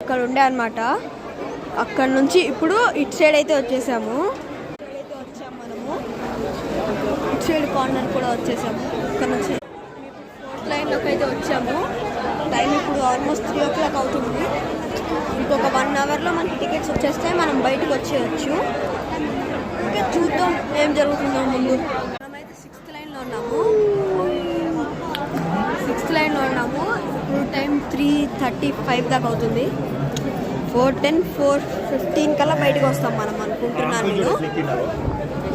అక్కడ ఉండే అనమాట. అక్కడ నుంచి ఇప్పుడు ఇటు సైడ్ అయితే వచ్చేసాము. మనము ఇటు సైడ్ కార్నర్ కూడా వచ్చేసాము. ఇక్కడ నుంచి ఫోర్త్ లైన్లోకి అయితే వచ్చాము. టైం ఇప్పుడు ఆల్మోస్ట్ 3 o'clock అవుతుంది. ఇంకొక 1 hourలో మనకి టికెట్స్ వచ్చేస్తే మనం బయటకు వచ్చేయచ్చు. ఓకే, చూద్దాం ఏం జరుగుతుందో ముందు. మనమైతే 6th లైన్లో ఉన్నాము. 6th లైన్లో ఉన్నాము. ఇప్పుడు టైం 3:35 దాకా అవుతుంది. 4:10, 4:15 కల్లా బయటకు వస్తాం మనం అనుకుంటున్నాను.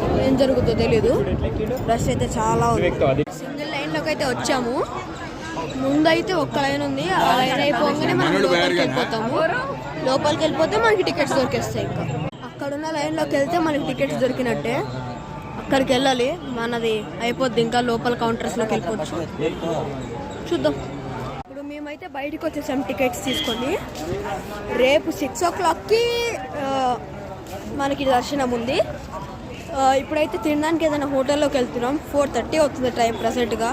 నేను ఏం జరుగుతుందో తెలీదు. రష్ అయితే చాలా ఉంది. సింగిల్ లైన్లోకి అయితే వచ్చాము. ముందైతే ఒక్క లైన్ ఉంది. ఆ లైన్ అయిపోగానే మనం లోపలికి వెళ్ళిపోతాము. లోపలికి వెళ్ళిపోతే మనకి టికెట్స్ దొరికేస్తాయి. ఇంకా అక్కడున్న లైన్లోకి వెళ్తే మనకి టికెట్స్ దొరికినట్టే. అక్కడికి వెళ్ళాలి, మనది అయిపోద్ది. ఇంకా లోపల కౌంటర్స్లోకి వెళ్ళిపోవచ్చు. చూద్దాం. ఇప్పుడు మేమైతే బయటకు వచ్చేసాం టికెట్స్ తీసుకొని. రేపు 6 o'clockకి మనకి దర్శనం ఉంది. ఇప్పుడైతే తినడానికి ఏదైనా హోటల్లోకి వెళ్తున్నాం. 4:30 అవుతుంది టైం ప్రజెంట్గా.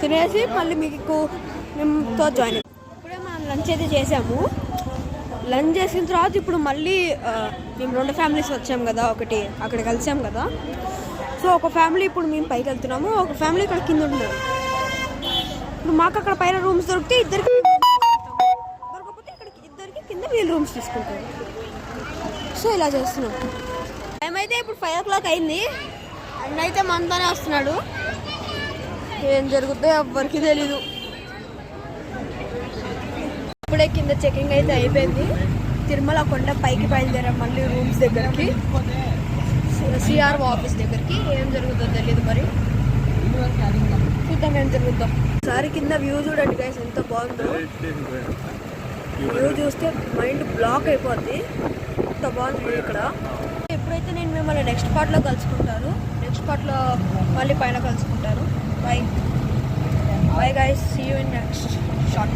తినేసి మళ్ళీ మీకు మేముతో జాయిన్ అయ్యాం. ఇప్పుడే మనం లంచ్ అయితే చేసాము. లంచ్ చేసిన తర్వాత ఇప్పుడు మళ్ళీ మేము 2 ఫ్యామిలీస్ వచ్చాము కదా, ఒకటి అక్కడ కలిసాం కదా. సో ఒక ఫ్యామిలీ ఇప్పుడు మేము పైకి వెళ్తున్నాము, ఒక ఫ్యామిలీ ఇక్కడ కింద ఉన్నారు. ఇప్పుడు మాకు అక్కడ పైన రూమ్స్ దొరికితే ఇద్దరికి దొరకకపోతే ఇక్కడికి ఇద్దరికి కింద వీళ్ళు రూమ్స్ తీసుకుంటారు. సో ఇలా చేస్తున్నాం. టైం అయితే ఇప్పుడు 5 o'clock అయింది. అన్న అయితే మనతోనే వస్తున్నాడు. ఏం జరుగుతుందో ఎవ్వరికి తెలీదు. ఇప్పుడే కింద చెకింగ్ అయితే అయిపోయింది. తిరుమల కొండ పైకి బయలుదేరాం మళ్ళీ రూమ్స్ దగ్గరికి, సిఆర్ఓ ఆఫీస్ దగ్గరికి. ఏం జరుగుతుందో తెలియదు, మరి చూద్దాం ఏం జరుగుతుందో. ఒకసారి కింద వ్యూ చూడండి గైస్, ఎంత బాగుందో. వ్యూ చూస్తే మైండ్ బ్లాక్ అయిపోద్ది, ఎంత బాగుంది ఇక్కడ. ఎప్పుడైతే నేను మిమ్మల్ని నెక్స్ట్ పార్ట్లో కలుసుకుంటాను. నెక్స్ట్ పార్ట్లో మళ్ళీ పైన కలుసుకుంటారు. Bye guys, see you in next shot.